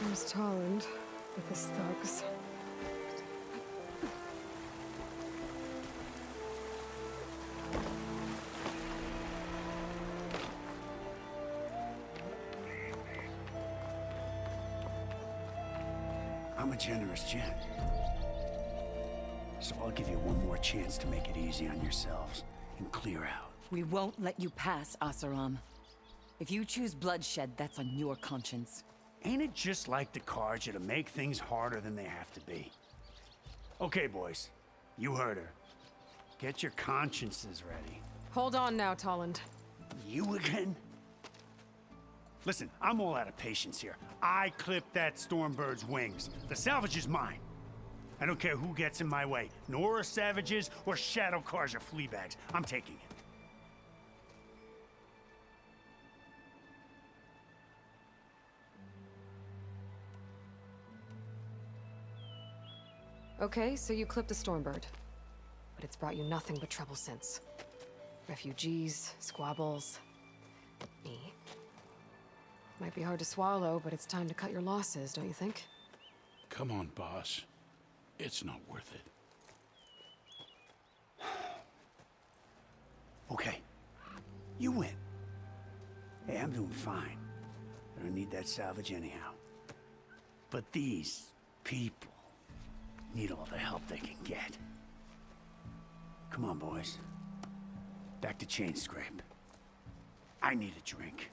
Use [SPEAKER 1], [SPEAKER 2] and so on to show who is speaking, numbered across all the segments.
[SPEAKER 1] There's Tolland with his thugs.
[SPEAKER 2] I'm a generous gent. So I'll give you one more chance to make it easy on yourselves and clear out.
[SPEAKER 3] We won't let you pass, Asaram. If you choose bloodshed, that's on your conscience.
[SPEAKER 2] Ain't it just like the Carja to make things harder than they have to be? Okay, boys. You heard her. Get your consciences ready.
[SPEAKER 1] Hold on now, Tolland.
[SPEAKER 2] You again? Listen, I'm all out of patience here. I clipped that Stormbird's wings. The salvage is mine. I don't care who gets in my way. Nora savages or Shadow Carja fleabags. I'm taking it.
[SPEAKER 1] Okay, so you clipped the Stormbird. But it's brought you nothing but trouble since. Refugees, squabbles, me. Might be hard to swallow, but it's time to cut your losses, don't you think?
[SPEAKER 4] Come on, boss. It's not worth it.
[SPEAKER 2] Okay. You win. Hey, I'm doing fine. I don't need that salvage anyhow. But these people need all the help they can get. Come on, boys. Back to Chain Scrape. I need a drink.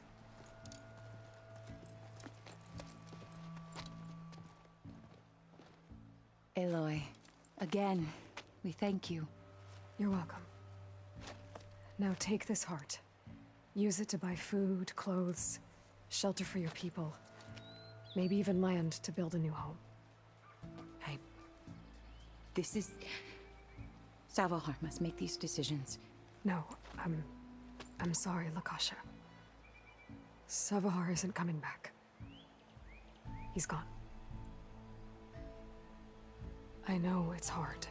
[SPEAKER 3] Aloy, again, we thank you.
[SPEAKER 1] You're welcome. Now take this heart. Use it to buy food, clothes, shelter for your people. Maybe even land to build a new home.
[SPEAKER 3] This is... Savahar must make these decisions.
[SPEAKER 1] No, I'm sorry, Lakasha. Savahar isn't coming back. He's gone. I know it's hard,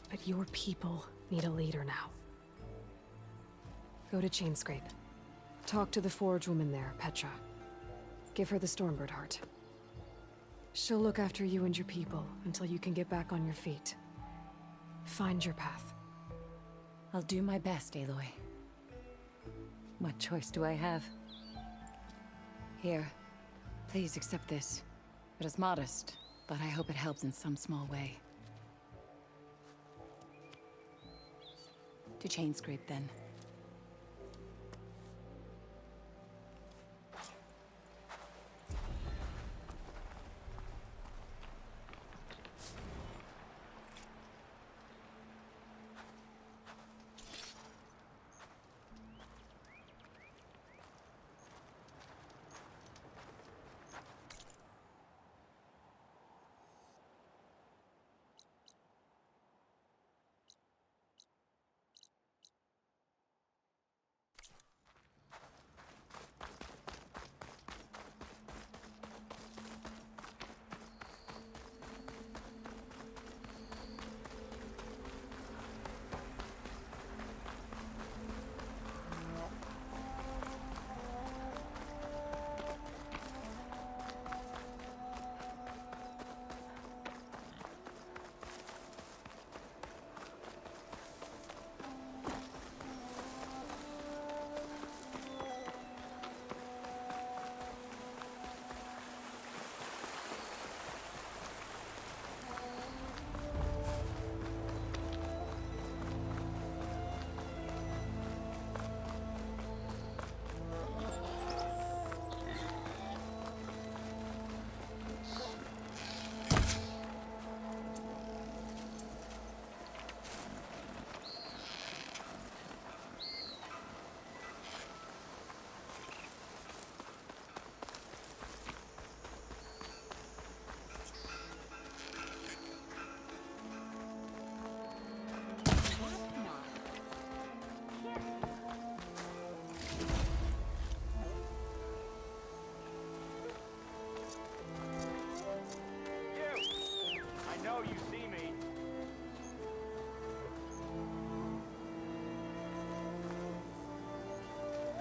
[SPEAKER 1] but your people need a leader now. Go to Chainscrape. Talk to the forge woman there, Petra. Give her the Stormbird heart. She'll look after you and your people until you can get back on your feet. Find your path.
[SPEAKER 3] I'll do my best, Aloy. What choice do I have? Here, please accept this. It is modest, but I hope it helps in some small way. To Chainscrape, then.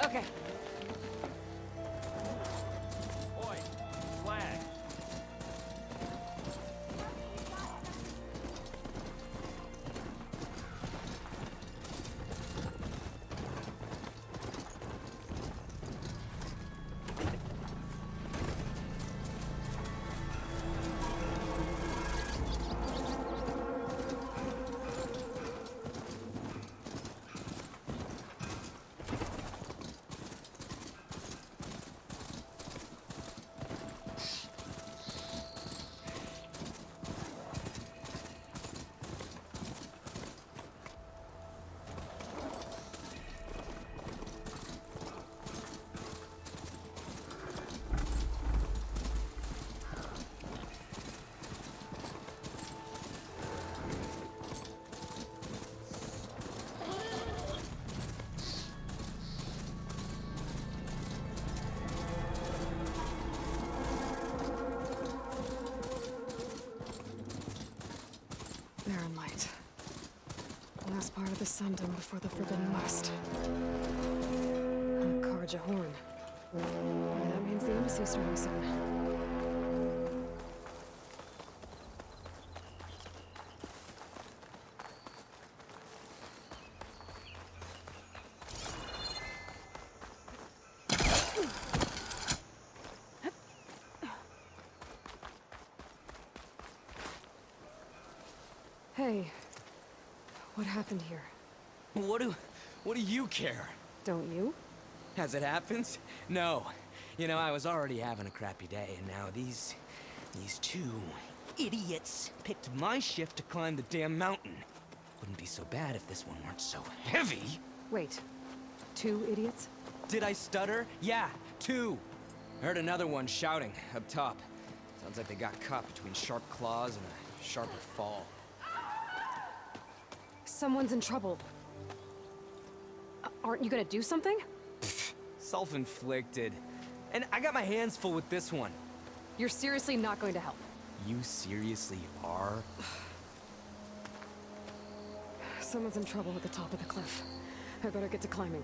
[SPEAKER 5] Okay.
[SPEAKER 6] Oi, flag.
[SPEAKER 1] last part of the Sundom before the Forbidden West. A Carja horn. That means the embassy's starting soon. Hey, what happened here?
[SPEAKER 5] What do you care?
[SPEAKER 1] Don't you?
[SPEAKER 5] As it happens? No. You know, I was already having a crappy day, and now these two idiots picked my shift to climb the damn mountain. Wouldn't be so bad if this one weren't so heavy.
[SPEAKER 1] Wait, 2 idiots?
[SPEAKER 5] Did I stutter? Yeah, 2. Heard another one shouting up top. Sounds like they got caught between sharp claws and a sharper fall.
[SPEAKER 1] Someone's in trouble. Aren't you gonna do something?
[SPEAKER 5] Self-inflicted. And I got my hands full with this one.
[SPEAKER 1] You're seriously not going to help?
[SPEAKER 5] You seriously are?
[SPEAKER 1] Someone's in trouble at the top of the cliff. I better get to climbing.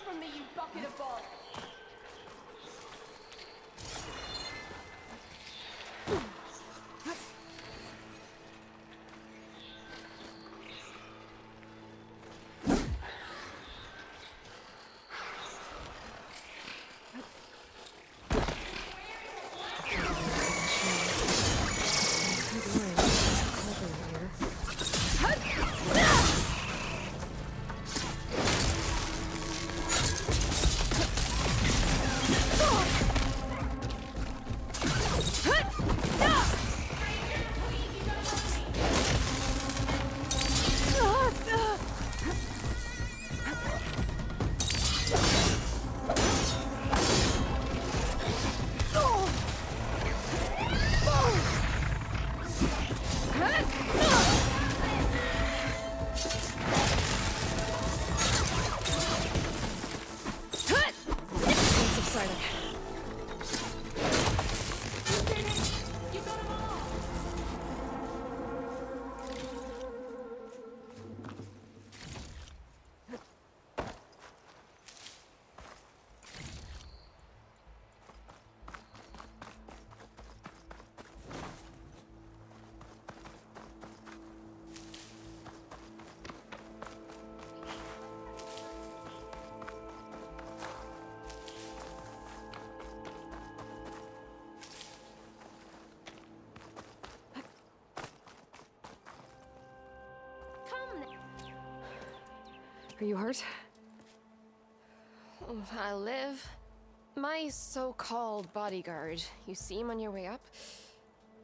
[SPEAKER 6] From me, you bucket of balls!
[SPEAKER 1] Are you hurt?
[SPEAKER 6] I live. My so-called bodyguard. You see him on your way up?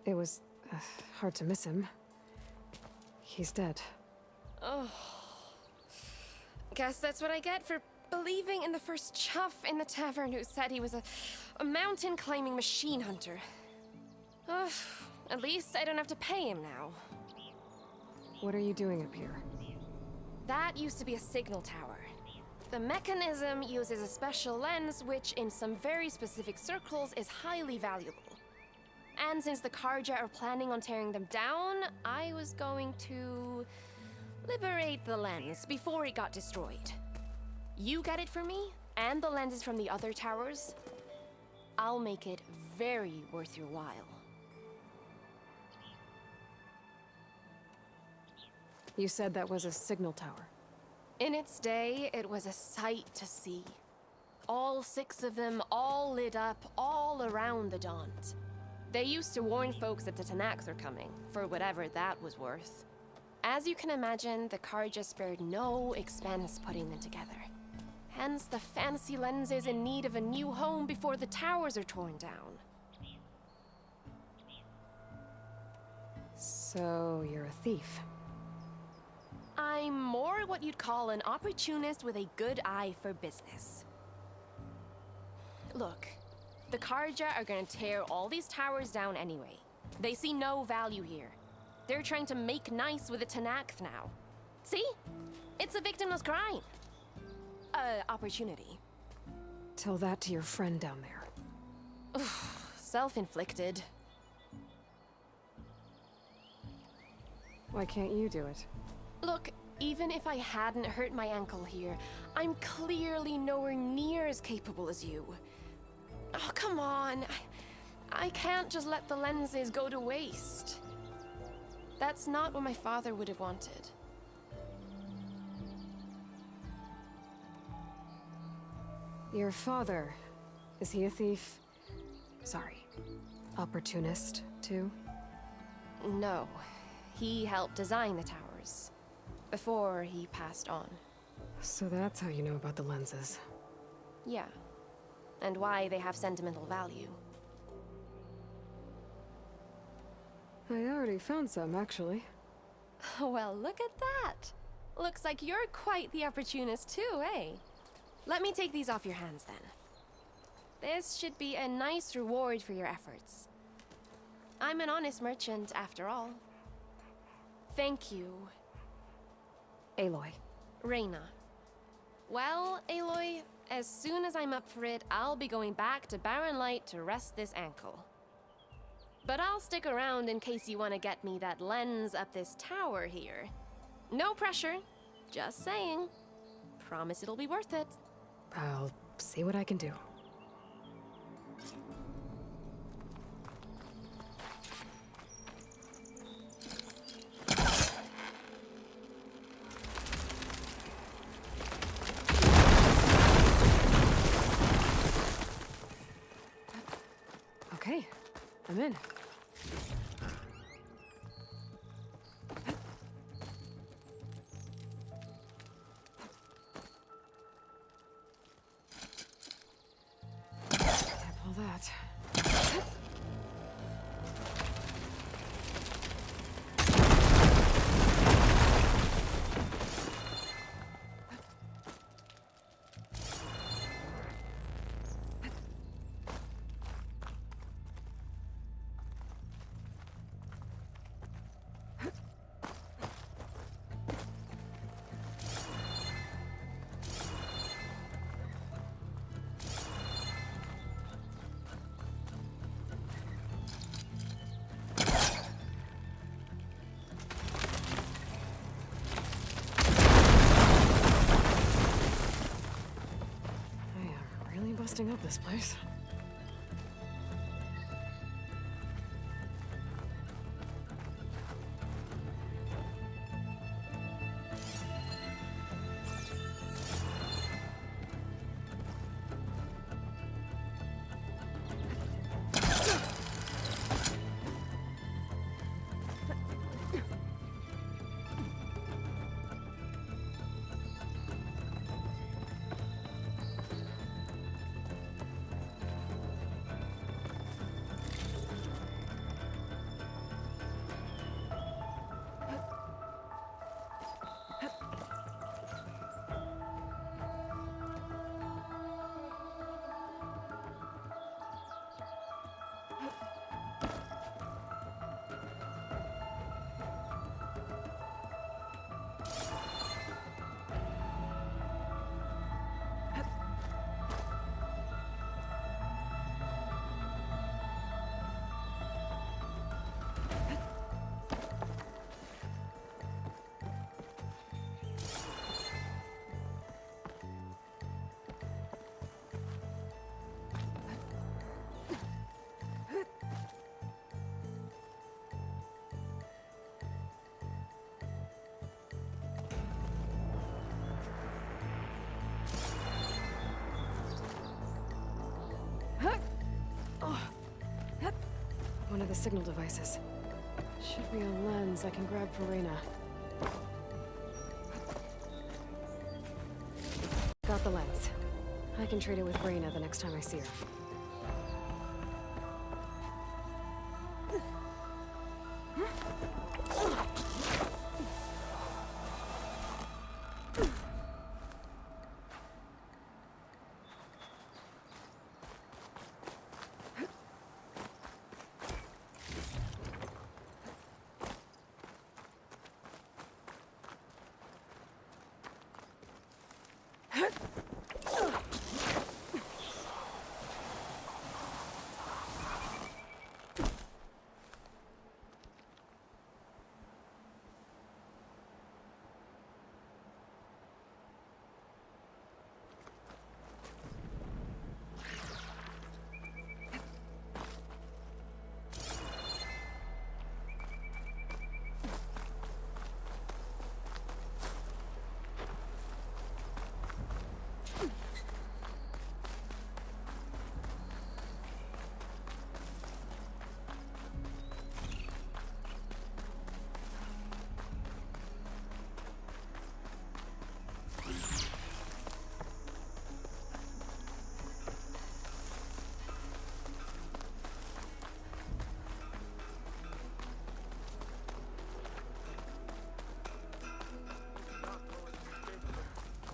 [SPEAKER 1] It was hard to miss him. He's dead.
[SPEAKER 6] Oh. Guess that's what I get for believing in the first chuff in the tavern who said he was a mountain-climbing machine hunter. At least I don't have to pay him now.
[SPEAKER 1] What are you doing up here?
[SPEAKER 6] That used to be a signal tower. The mechanism uses a special lens which, in some very specific circles, is highly valuable. And since the Carja are planning on tearing them down, I was going to liberate the lens before it got destroyed. You get it for me, and the lenses from the other towers. I'll make it very worth your while.
[SPEAKER 1] You said that was a signal tower.
[SPEAKER 6] In its day, it was a sight to see. All 6 of them, all lit up, all around the Daunt. They used to warn folks that the Tanakhs are coming, for whatever that was worth. As you can imagine, the Carja spared no expense putting them together. Hence the fancy lenses in need of a new home before the towers are torn down.
[SPEAKER 1] So, you're a thief.
[SPEAKER 6] I'm more what you'd call an opportunist with a good eye for business. Look, the Carja are gonna tear all these towers down anyway. They see no value here. They're trying to make nice with the Tanakh now. See? It's a victimless crime. Opportunity.
[SPEAKER 1] Tell that to your friend down there.
[SPEAKER 6] Self-inflicted.
[SPEAKER 1] Why can't you do it?
[SPEAKER 6] Look, even if I hadn't hurt my ankle here, I'm clearly nowhere near as capable as you. Oh, come on. I can't just let the lenses go to waste. That's not what my father would have wanted.
[SPEAKER 1] Your father, is he a thief? Sorry, opportunist, too?
[SPEAKER 6] No. He helped design the towers. Before he passed on.
[SPEAKER 1] So that's how you know about the lenses.
[SPEAKER 6] Yeah. And why they have sentimental value.
[SPEAKER 1] I already found some, actually.
[SPEAKER 6] Well, look at that. Looks like you're quite the opportunist too, eh? Let me take these off your hands then. This should be a nice reward for your efforts. I'm an honest merchant, after all. Thank you.
[SPEAKER 1] Aloy.
[SPEAKER 6] Reyna. Well, Aloy, as soon as I'm up for it, I'll be going back to Barren Light to rest this ankle. But I'll stick around in case you want to get me that lens up this tower here. No pressure, just saying. Promise it'll be worth it.
[SPEAKER 1] I'll see what I can do. Okay, I'm in. Can't pull that. Busting up this place. the signal devices. Should be a lens I can grab for Reyna. Got the lens. I can trade it with Reyna the next time I see her.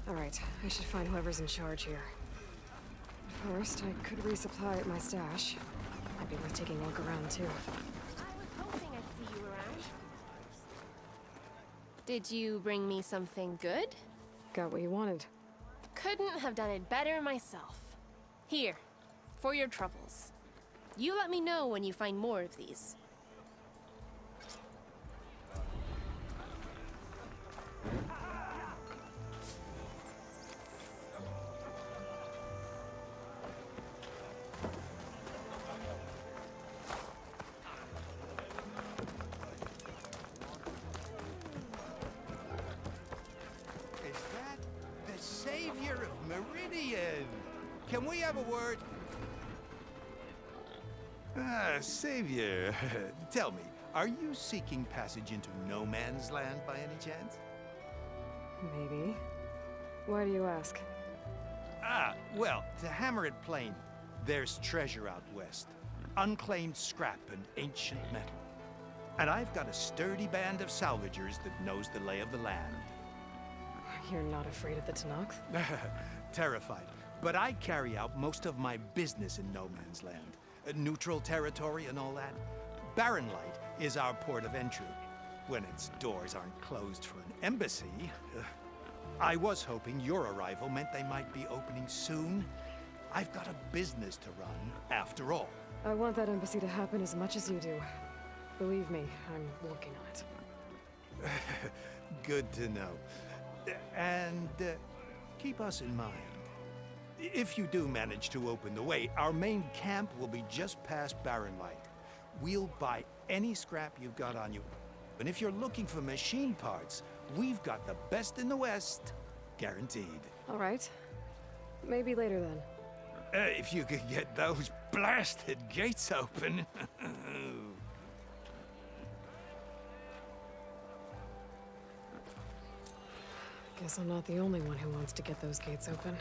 [SPEAKER 1] Alright, I should find whoever's in charge here. First, I could resupply at my stash. Might be worth taking a look around, too.
[SPEAKER 6] I was hoping I'd see you around. Did you bring me something good?
[SPEAKER 1] Got what you wanted.
[SPEAKER 6] Couldn't have done it better myself. Here, for your troubles. You let me know when you find more of these.
[SPEAKER 7] Is that the savior of Meridian? Can we have a word? Ah, savior. Tell me, are you seeking passage into no man's land by any chance?
[SPEAKER 1] Maybe. Why do you ask?
[SPEAKER 7] Ah, well, to hammer it plain, there's treasure out west. Unclaimed scrap and ancient metal. And I've got a sturdy band of salvagers that knows the lay of the land.
[SPEAKER 1] You're not afraid of the Tenakth?
[SPEAKER 7] Terrified. But I carry out most of my business in no man's land. Neutral territory and all that. Barren Light is our port of entry. When its doors aren't closed for an embassy. I was hoping your arrival meant they might be opening soon. I've got a business to run, after all.
[SPEAKER 1] I want that embassy to happen as much as you do. Believe me, I'm working on it.
[SPEAKER 7] Good to know. And keep us in mind. If you do manage to open the way, our main camp will be just past Barren Light. We'll buy any scrap you've got on you. And if you're looking for machine parts, we've got the best in the West. Guaranteed.
[SPEAKER 1] All right. Maybe later then.
[SPEAKER 7] If you could get those blasted gates open.
[SPEAKER 1] Guess I'm not the only one who wants to get those gates open.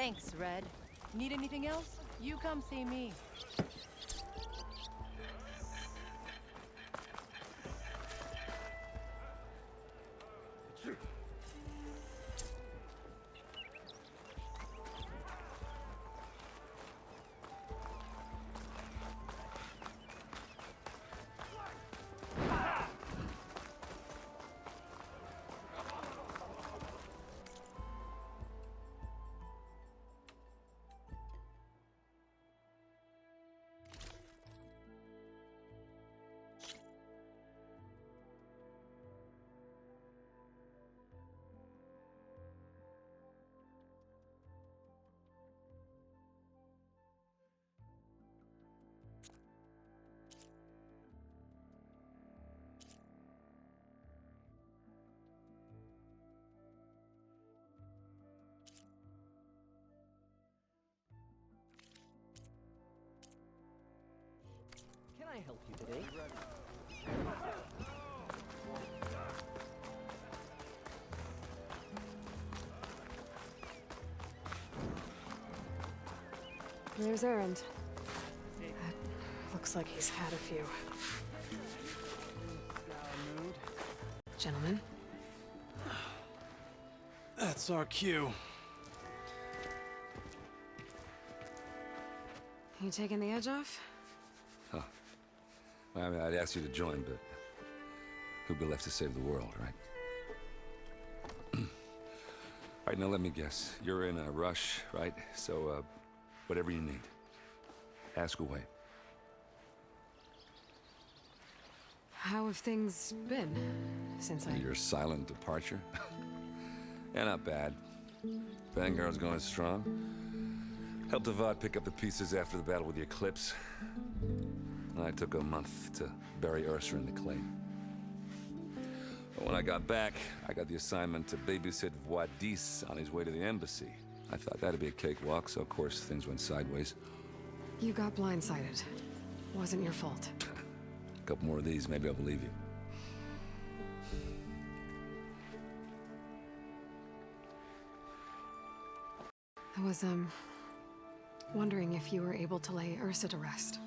[SPEAKER 8] Thanks, Red. Need anything else? You come see me.
[SPEAKER 9] Can I help you today?
[SPEAKER 1] There's Erend. Looks like he's had a few. Gentlemen.
[SPEAKER 10] That's our cue.
[SPEAKER 1] You taking the edge off?
[SPEAKER 11] Well, I mean, I'd ask you to join, but who'd be left to save the world, right? All right, now let me guess. You're in a rush, right? So, whatever you need, ask away.
[SPEAKER 1] How have things been since
[SPEAKER 11] Your silent departure? Yeah, not bad. Vanguard's going strong. Helped Avad pick up the pieces after the battle with the Eclipse. I took a month to bury Ursa in the clay. But when I got back, I got the assignment to babysit Wadis on his way to the embassy. I thought that'd be a cakewalk, so of course things went sideways.
[SPEAKER 1] You got blindsided. Wasn't your fault.
[SPEAKER 11] A couple more of these, maybe I'll believe you.
[SPEAKER 1] I was, wondering if you were able to lay Ursa to rest,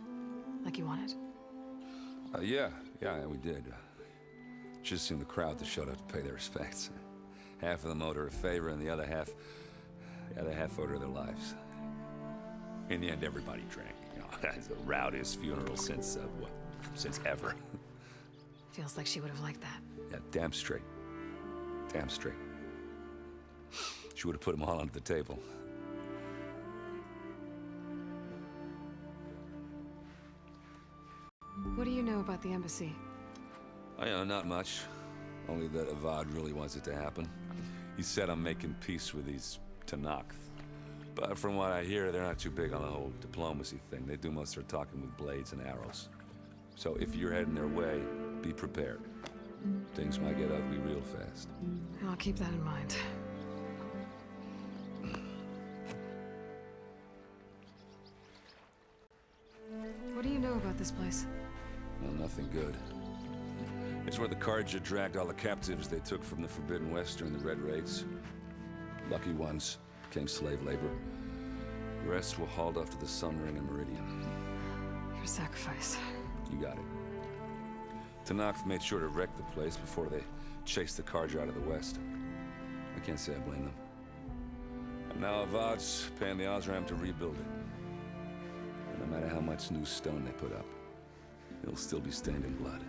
[SPEAKER 1] like you wanted.
[SPEAKER 11] Yeah, we did. Just seemed the crowd that showed up to pay their respects. Half of them owed her a favor, and the other half owed her their lives. In the end, everybody drank. You know, it's the rowdiest funeral since, since ever.
[SPEAKER 1] Feels like she would have liked that.
[SPEAKER 11] Yeah, damn straight. Damn straight. She would have put them all onto the table.
[SPEAKER 1] What do you know about the embassy?
[SPEAKER 11] Not much. Only that Avad really wants it to happen. He said I'm making peace with these Tenakth. But from what I hear, they're not too big on the whole diplomacy thing. They do most of their talking with blades and arrows. So if you're heading their way, be prepared. Things might get ugly real fast.
[SPEAKER 1] I'll keep that in mind. What do you know about this place?
[SPEAKER 11] Well, nothing good. It's where the Carja dragged all the captives they took from the Forbidden West during the Red Raids. Lucky ones became slave labor. The rest were hauled off to the Sun Ring and Meridian.
[SPEAKER 1] Your sacrifice.
[SPEAKER 11] You got it. Tenakth made sure to wreck the place before they chased the Carja out of the West. I can't say I blame them. And now Avad's paying the Osram to rebuild it. And no matter how much new stone they put up, it'll still be stained in blood.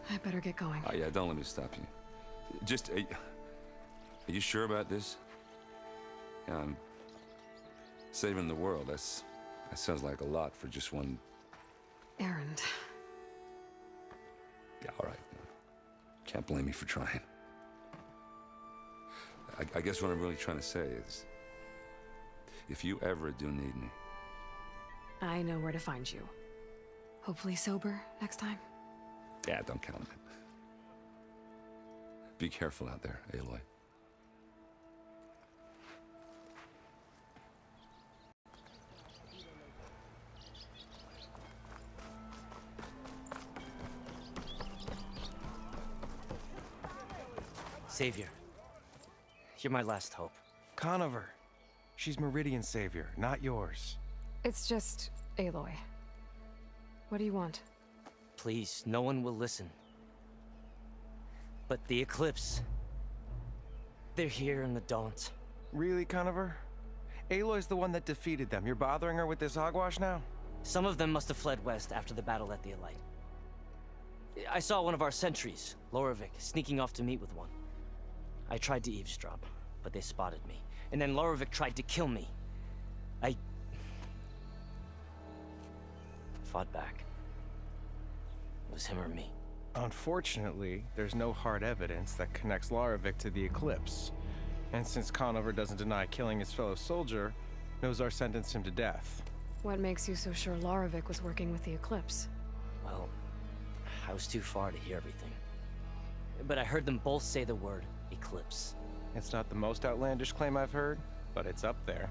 [SPEAKER 1] I better get going.
[SPEAKER 11] Oh, yeah, don't let me stop you. Just, are you sure about this? Yeah, I'm saving the world. That sounds like a lot for just one...
[SPEAKER 1] Erend.
[SPEAKER 11] Yeah, all right. Can't blame me for trying. I guess what I'm really trying to say is, if you ever do need me...
[SPEAKER 1] I know where to find you. Hopefully sober next time.
[SPEAKER 11] Yeah, don't count on it. Be careful out there, Aloy.
[SPEAKER 5] Savior, you're my last hope.
[SPEAKER 10] Conover. She's Meridian's savior, not yours.
[SPEAKER 1] It's just Aloy. What do you want?
[SPEAKER 5] Please, no one will listen. But the Eclipse... they're here in the Daunt.
[SPEAKER 10] Really, Conover? Aloy's the one that defeated them. You're bothering her with this hogwash now?
[SPEAKER 5] Some of them must have fled west after the battle at the Elite. I saw one of our sentries, Lorevic, sneaking off to meet with one. I tried to eavesdrop, but they spotted me. And then Lorevic tried to kill me. I fought back. It was him or me.
[SPEAKER 10] Unfortunately, there's no hard evidence that connects Lorevic to the Eclipse. And since Conover doesn't deny killing his fellow soldier, Nozar sentenced him to death.
[SPEAKER 1] What makes you so sure Lorevic was working with the Eclipse?
[SPEAKER 5] Well, I was too far to hear everything. But I heard them both say the word Eclipse.
[SPEAKER 10] It's not the most outlandish claim I've heard, but it's up there.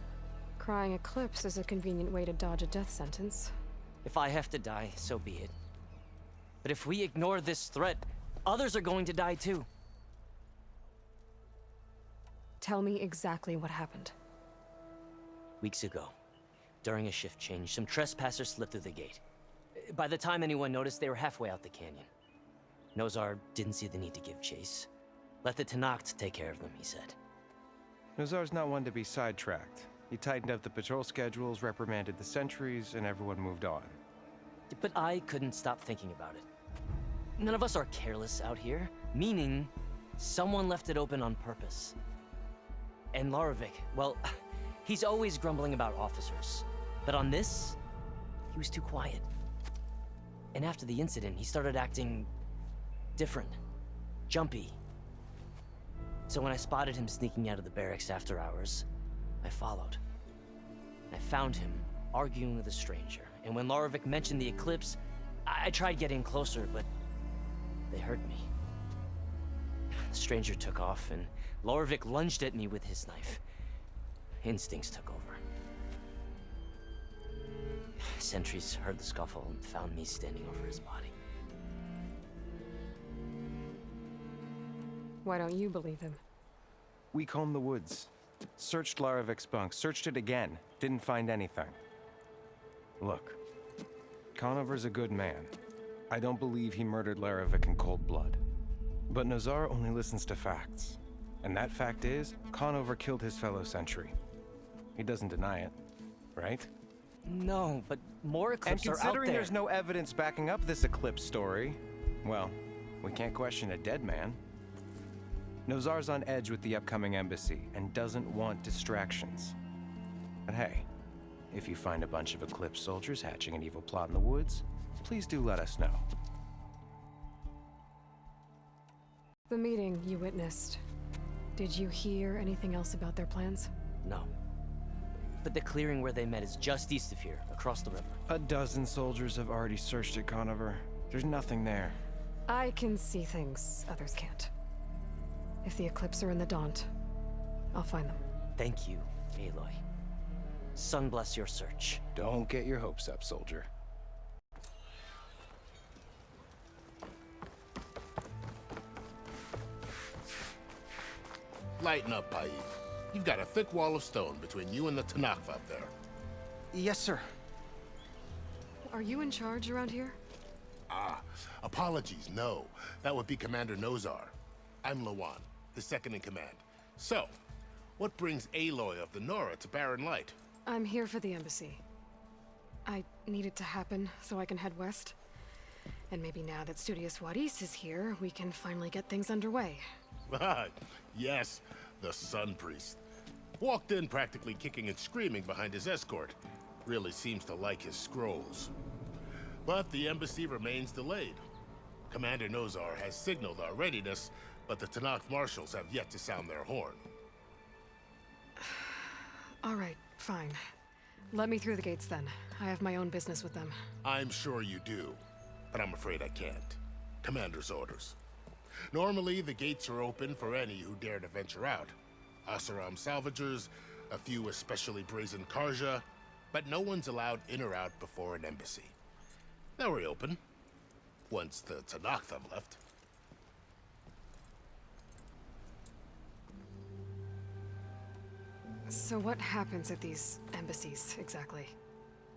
[SPEAKER 1] Crying Eclipse is a convenient way to dodge a death sentence.
[SPEAKER 5] If I have to die, so be it. But if we ignore this threat, others are going to die too.
[SPEAKER 1] Tell me exactly what happened.
[SPEAKER 5] Weeks ago, during a shift change, some trespassers slipped through the gate. By the time anyone noticed, they were halfway out the canyon. Nozar didn't see the need to give chase. Let the Tenakth take care of them, he said.
[SPEAKER 10] Nozar's not one to be sidetracked. He tightened up the patrol schedules, reprimanded the sentries, and everyone moved on.
[SPEAKER 5] But I couldn't stop thinking about it. None of us are careless out here, meaning someone left it open on purpose. And Lorevic, well, he's always grumbling about officers. But on this, he was too quiet. And after the incident, he started acting different, jumpy. So when I spotted him sneaking out of the barracks after hours, I followed. I found him arguing with a stranger. And when Lorevic mentioned the Eclipse, I tried getting closer, but they heard me. The stranger took off, and Lorevic lunged at me with his knife. Instincts took over. Sentries heard the scuffle and found me standing over his body.
[SPEAKER 1] Why don't you believe him?
[SPEAKER 10] We combed the woods. Searched Larevic's bunk, searched it again. Didn't find anything. Look, Conover's a good man. I don't believe he murdered Larevic in cold blood. But Nozar only listens to facts. And that fact is, Conover killed his fellow sentry. He doesn't deny it, right?
[SPEAKER 5] No, but more Eclipse are out there.
[SPEAKER 10] And considering there's no evidence backing up this Eclipse story, well, we can't question a dead man. Nozar's on edge with the upcoming embassy and doesn't want distractions. But hey, if you find a bunch of Eclipse soldiers hatching an evil plot in the woods, please do let us know.
[SPEAKER 1] The meeting you witnessed. Did you hear anything else about their plans?
[SPEAKER 5] No. But the clearing where they met is just east of here, across the river.
[SPEAKER 10] A dozen soldiers have already searched it, Conover. There's nothing there.
[SPEAKER 1] I can see things others can't. If the Eclipse are in the Daunt, I'll find them.
[SPEAKER 5] Thank you, Aloy. Sun bless your search.
[SPEAKER 10] Don't get your hopes up, soldier.
[SPEAKER 9] Lighten up, Paid. You've got a thick wall of stone between you and the Tenakth up there.
[SPEAKER 12] Yes, sir.
[SPEAKER 1] Are you in charge around here?
[SPEAKER 9] Ah, apologies, no. That would be Commander Nozar. I'm Lawan, his second in command. So, what brings Aloy of the Nora to Barren Light?
[SPEAKER 1] I'm here for the embassy. I need it to happen so I can head west. And maybe now that Studious Wadis is here, we can finally get things underway.
[SPEAKER 9] Yes, the Sun Priest. Walked in practically kicking and screaming behind his escort. Really seems to like his scrolls. But the embassy remains delayed. Commander Nozar has signaled our readiness, but the Tenakth marshals have yet to sound their horn.
[SPEAKER 1] All right, fine. Let me through the gates then. I have my own business with them.
[SPEAKER 9] I'm sure you do, but I'm afraid I can't. Commander's orders. Normally, the gates are open for any who dare to venture out. Asaram salvagers, a few especially brazen Carja, but no one's allowed in or out before an embassy. They'll reopen, once the Tenakth have left.
[SPEAKER 1] So what happens at these embassies, exactly?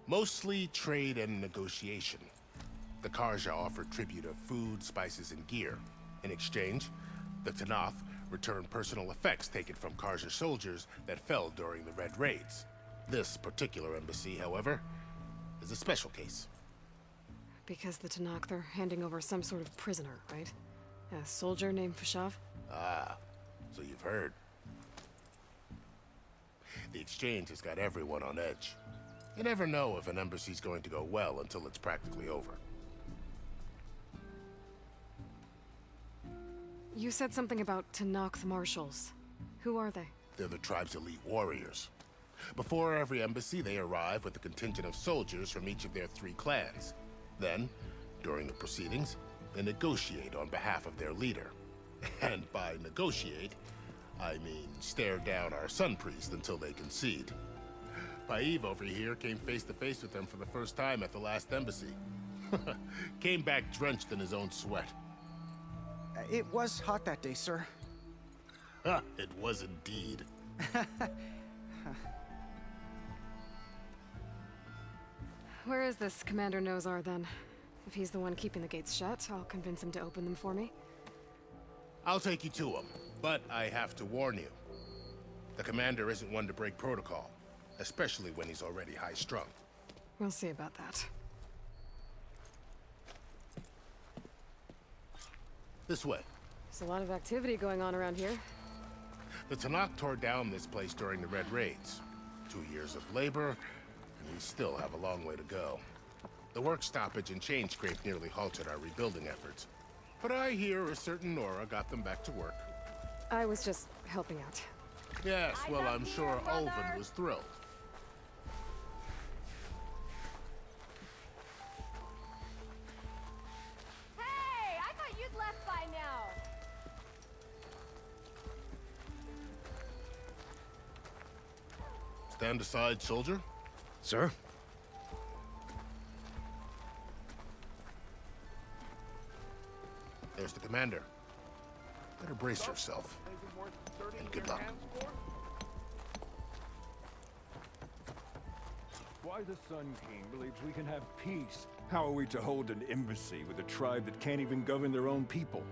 [SPEAKER 9] Mostly trade and negotiation. The Carja offer tribute of food, spices, and gear. In exchange, the Tanath return personal effects taken from Carja soldiers that fell during the Red Raids. This particular embassy, however, is a special case.
[SPEAKER 1] Because the Tanakh, they're handing over some sort of prisoner, right? A soldier named Fashav?
[SPEAKER 9] Ah, so you've heard. The exchange has got everyone on edge. You never know if an embassy's going to go well until it's practically over.
[SPEAKER 1] You said something about Tanakh marshals. Who are they?
[SPEAKER 9] They're the tribe's elite warriors. Before every embassy, they arrive with a contingent of soldiers from each of their 3 clans. Then, during the proceedings, they negotiate on behalf of their leader. And by negotiate, I mean stare down our sun priest until they concede. Paiv over here came face to face with them for the first time at the last embassy. Came back drenched in his own sweat.
[SPEAKER 12] It was hot that day, sir.
[SPEAKER 9] It was indeed.
[SPEAKER 1] Where is this Commander Nozar, then? If he's the one keeping the gates shut, I'll convince him to open them for me.
[SPEAKER 9] I'll take you to him, but I have to warn you. The commander isn't one to break protocol, especially when he's already high-strung.
[SPEAKER 1] We'll see about that.
[SPEAKER 9] This way.
[SPEAKER 1] There's a lot of activity going on around here.
[SPEAKER 9] The Tanakh tore down this place during the Red Raids. 2 years of labor, and we still have a long way to go. The work stoppage and chain scrape nearly halted our rebuilding efforts. But I hear a certain Nora got them back to work.
[SPEAKER 1] I was just helping out.
[SPEAKER 9] Yes, well, I'm sure Ulvin was thrilled.
[SPEAKER 6] Hey, I thought you'd left by now.
[SPEAKER 9] Stand aside, soldier.
[SPEAKER 2] Sir?
[SPEAKER 9] There's the commander. Better brace yourself. And good luck.
[SPEAKER 13] Why the Sun King believes we can have peace. How are we to hold an embassy with a tribe that can't even govern their own people?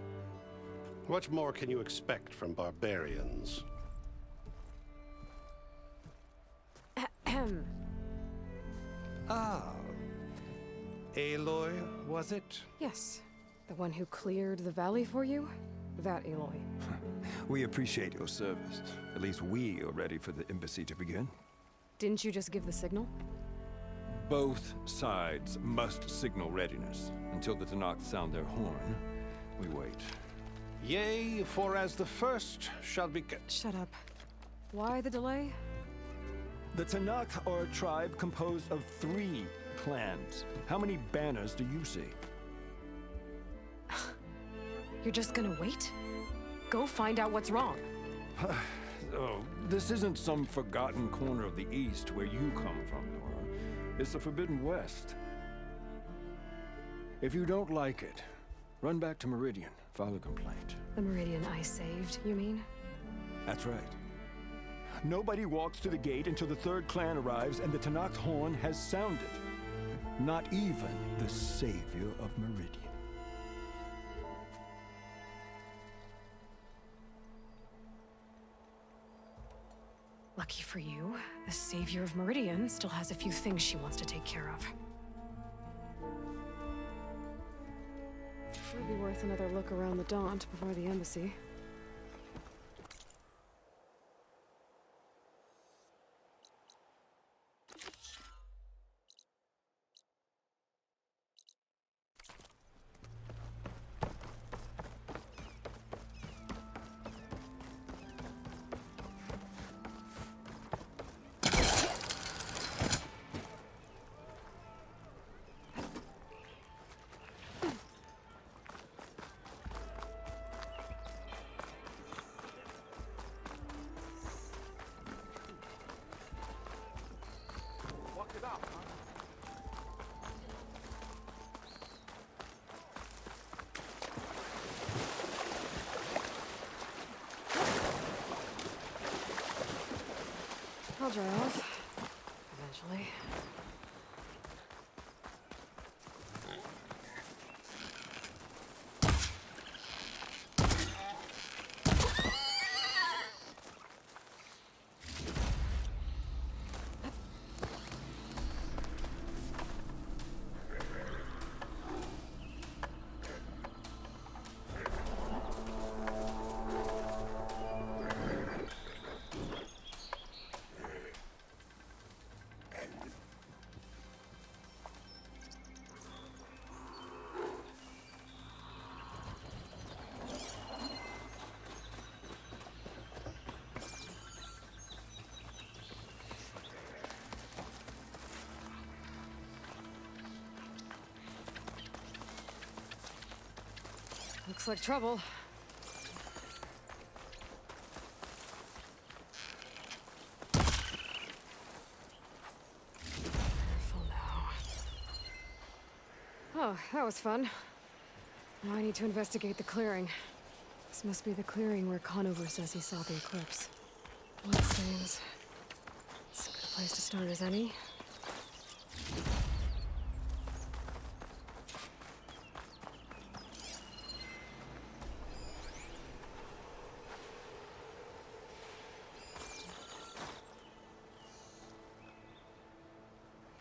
[SPEAKER 14] What more can you expect from barbarians?
[SPEAKER 12] Ah. Aloy, was it?
[SPEAKER 1] Yes. The one who cleared the valley for you? That Aloy.
[SPEAKER 13] We appreciate your service. At least we are ready for the embassy to begin.
[SPEAKER 1] Didn't you just give the signal?
[SPEAKER 13] Both sides must signal readiness. Until the Tanakh sound their horn, we wait.
[SPEAKER 14] Yea, for as the first shall be...
[SPEAKER 1] Shut up. Why the delay?
[SPEAKER 13] The Tanakh are a tribe composed of 3 clans. How many banners do you see?
[SPEAKER 1] You're just gonna wait? Go find out what's wrong.
[SPEAKER 13] Oh, this isn't some forgotten corner of the East where you come from, Nora. It's the Forbidden West. If you don't like it, run back to Meridian, file a complaint.
[SPEAKER 1] The Meridian I saved, you mean?
[SPEAKER 13] That's right. Nobody walks to the gate until the 3rd clan arrives and the Tanakh's horn has sounded. Not even the savior of Meridian.
[SPEAKER 1] Lucky for you, the savior of Meridian still has a few things she wants to take care of. Would be worth another look around the Daunt before the embassy. I'll dry off. Eventually. Looks like trouble. Careful now. Oh, that was fun. Now I need to investigate the clearing. This must be the clearing where Conover says he saw the Eclipse. Bloodstains. It's a good place to start as any.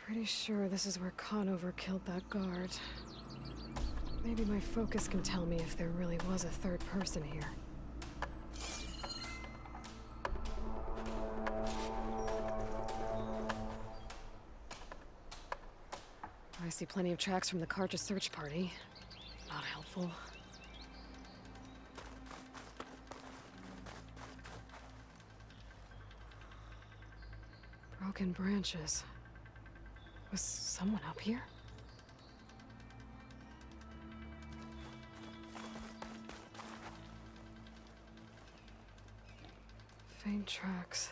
[SPEAKER 1] Pretty sure this is where Conover killed that guard. Maybe my focus can tell me if there really was a third person here. I see plenty of tracks from the Carja search party. Not helpful. Broken branches. Was someone up here? Faint tracks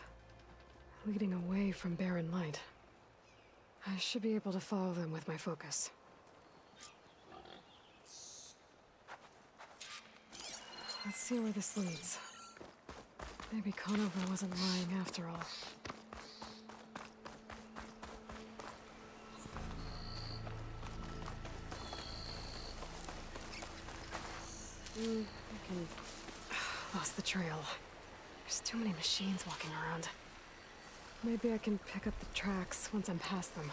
[SPEAKER 1] leading away from barren light. I should be able to follow them with my focus. Let's see where this leads. Maybe Conover wasn't lying after all. Lost the trail. There's too many machines walking around. Maybe I can pick up the tracks once I'm past them.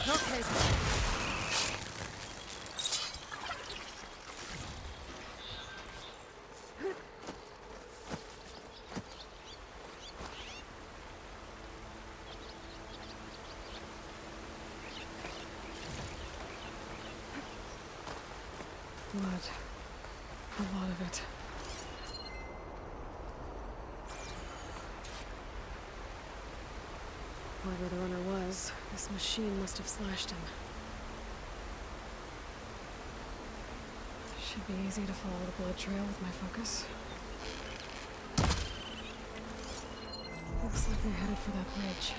[SPEAKER 1] Okay. Blood. A lot of it. Whoever the runner was, this machine must have slashed him. Should be easy to follow the blood trail with my focus. Looks like they're headed for that bridge.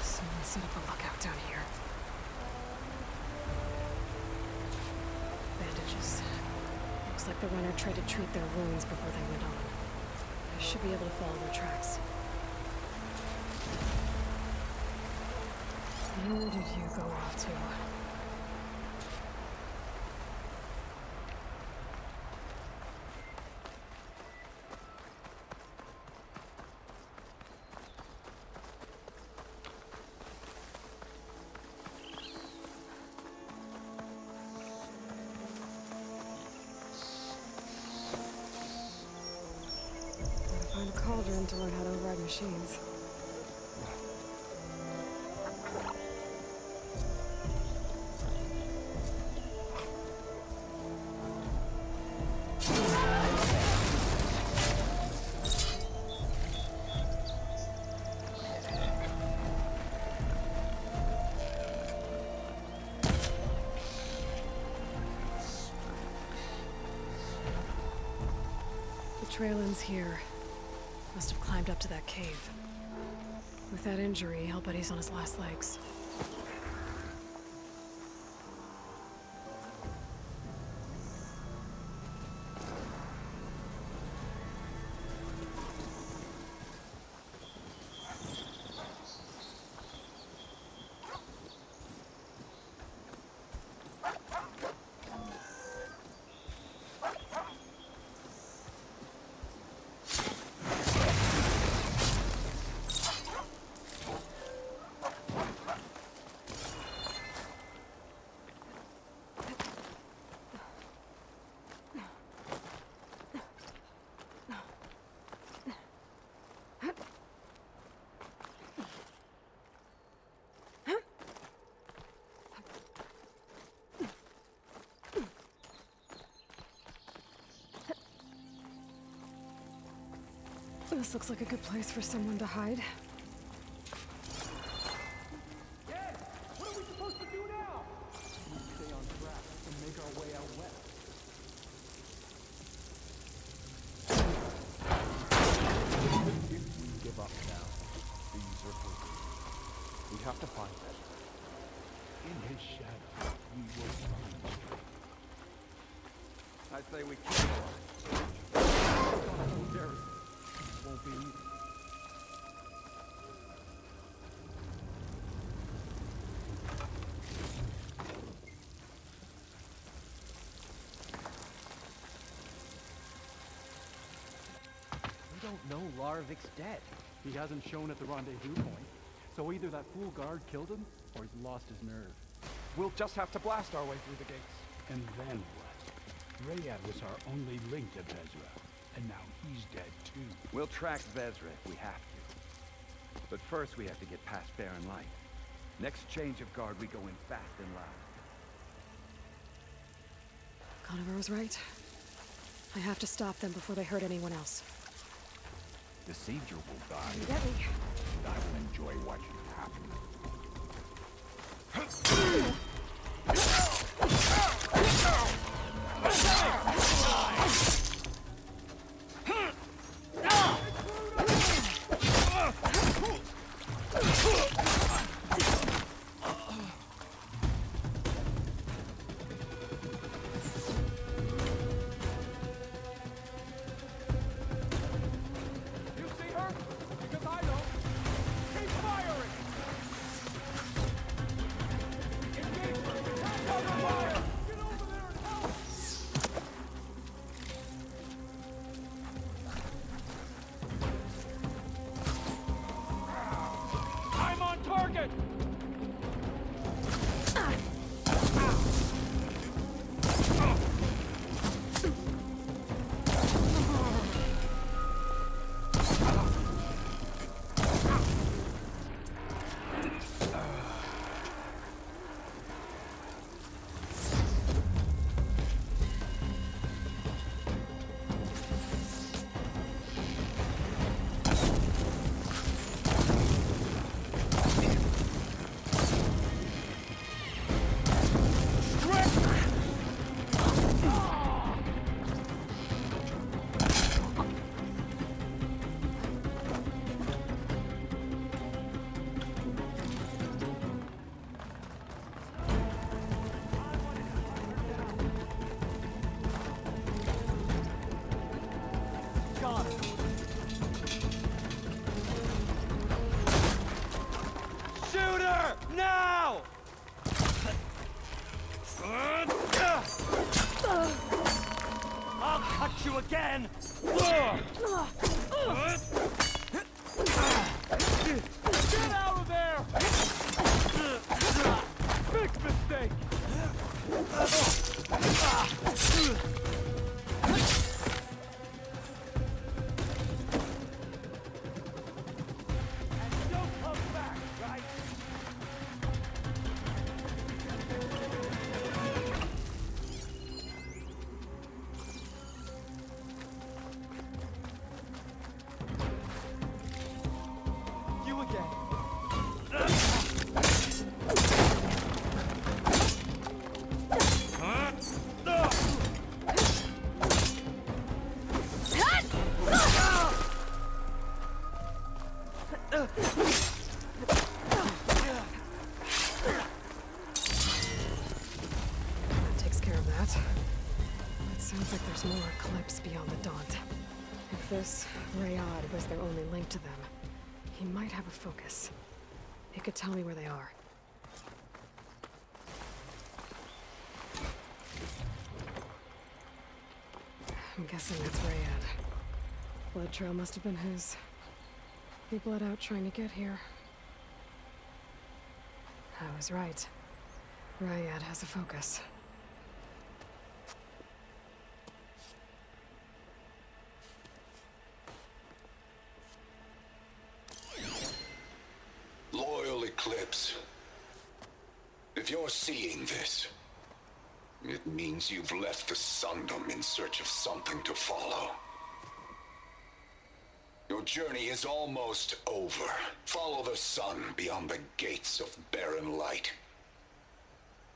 [SPEAKER 1] Someone set up a lookout down here. Bandages. Looks like the runner tried to treat their wounds before they went on. I should be able to follow their tracks. Where did you go off to? children to learn how to override machines. The trail ends here. Must have climbed up to that cave. With that injury, I'll bet he's on his last legs. This looks like a good place for someone to hide.
[SPEAKER 13] What are we supposed to do now? We stay on track and make our way out west. If we give up now, these are broken. We have to find them. In his shadow, we will find. I say we kill him. Won't be easy.
[SPEAKER 12] We don't know Larvik's dead.
[SPEAKER 13] He hasn't shown at the rendezvous point, so either that fool guard killed him, or he's lost his nerve.
[SPEAKER 12] We'll just have to blast our way through the gates.
[SPEAKER 4] And then what? Rayad was our only link to Vezra, and now he's dead too.
[SPEAKER 15] We'll track Vezra if we have to. But first we have to get past Barren Light. Next change of guard, we go in fast and loud.
[SPEAKER 1] Conover was right. I have to stop them before they hurt anyone else.
[SPEAKER 4] The Savior will die,
[SPEAKER 1] You get me?
[SPEAKER 4] and I will enjoy watching it happen.
[SPEAKER 12] You again! Get out of there! Big mistake!
[SPEAKER 1] That takes care of that. It sounds like there's more Eclipse beyond the Daunt. If this Rayad was their only link to them, he might have a focus. He could tell me where they are. I'm guessing that's Rayad. Blood trail must have been his. He bled out trying to get here. I was right. Rayad has a focus.
[SPEAKER 16] Loyal Eclipse. If you're seeing this, it means you've left the Sundom in search of something to follow. Your journey is almost over. Follow the sun beyond the gates of barren light,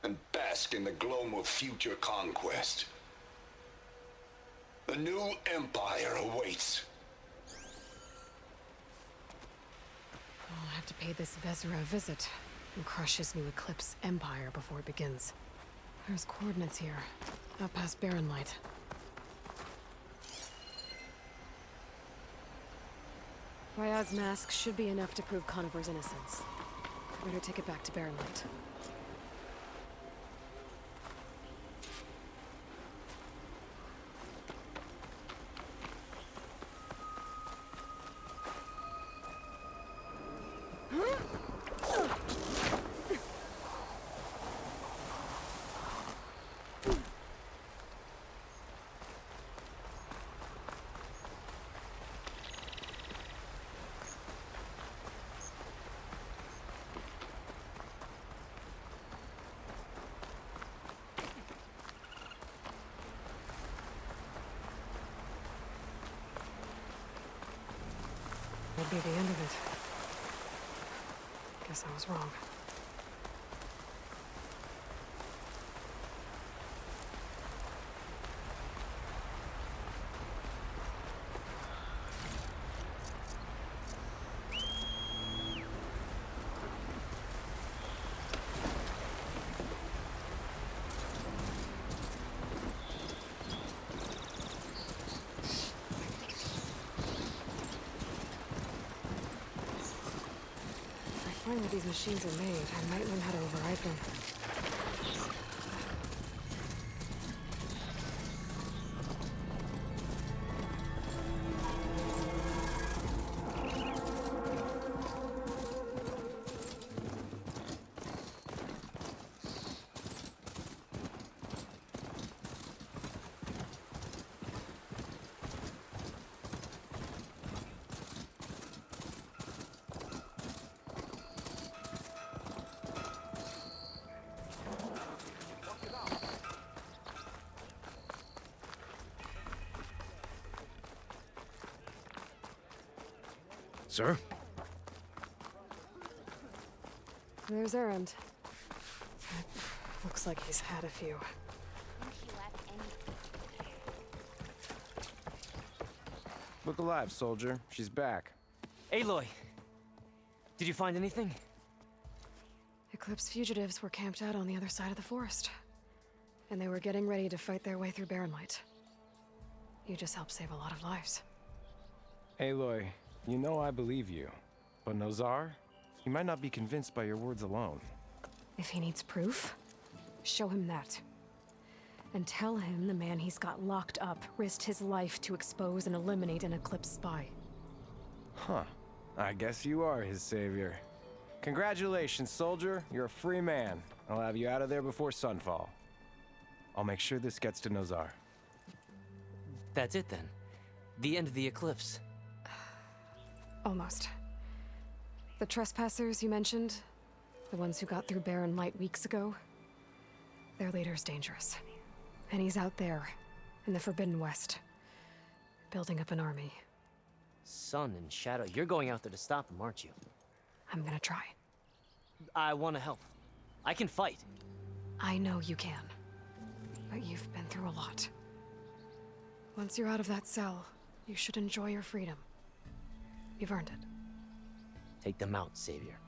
[SPEAKER 16] and bask in the gloam of future conquest. The new empire awaits.
[SPEAKER 1] I'll have to pay this Vezra a visit and crush his new Eclipse empire before it begins. There's coordinates here, up past barren light. Ryad's mask should be enough to prove Conover's innocence. Better take it back to barren light. That'd be the end of it. Guess I was wrong. If I find what these machines are made, I might learn how to override them.
[SPEAKER 2] Sir?
[SPEAKER 1] There's Errand. Looks like he's had a few.
[SPEAKER 10] Look alive, soldier. She's back.
[SPEAKER 5] Aloy! Did you find anything?
[SPEAKER 1] Eclipse fugitives were camped out on the other side of the forest. And they were getting ready to fight their way through barren light. You just helped save a lot of lives.
[SPEAKER 10] Aloy, you know I believe you. But Nozar? He might not be convinced by your words alone.
[SPEAKER 1] If he needs proof, show him that. And tell him the man he's got locked up risked his life to expose and eliminate an Eclipse spy.
[SPEAKER 10] Huh. I guess you are his savior. Congratulations, soldier. You're a free man. I'll have you out of there before sunfall. I'll make sure this gets to Nozar.
[SPEAKER 5] That's it then. The end of the Eclipse.
[SPEAKER 1] Almost. The trespassers you mentioned, the ones who got through barren light weeks ago, their leader's dangerous. And he's out there, in the Forbidden West, building up an army.
[SPEAKER 5] Sun and Shadow, you're going out there to stop him, aren't you?
[SPEAKER 1] I'm gonna try.
[SPEAKER 5] I want to help. I can fight.
[SPEAKER 1] I know you can. But you've been through a lot. Once you're out of that cell, you should enjoy your freedom. You've earned it.
[SPEAKER 17] Take them out, Savior.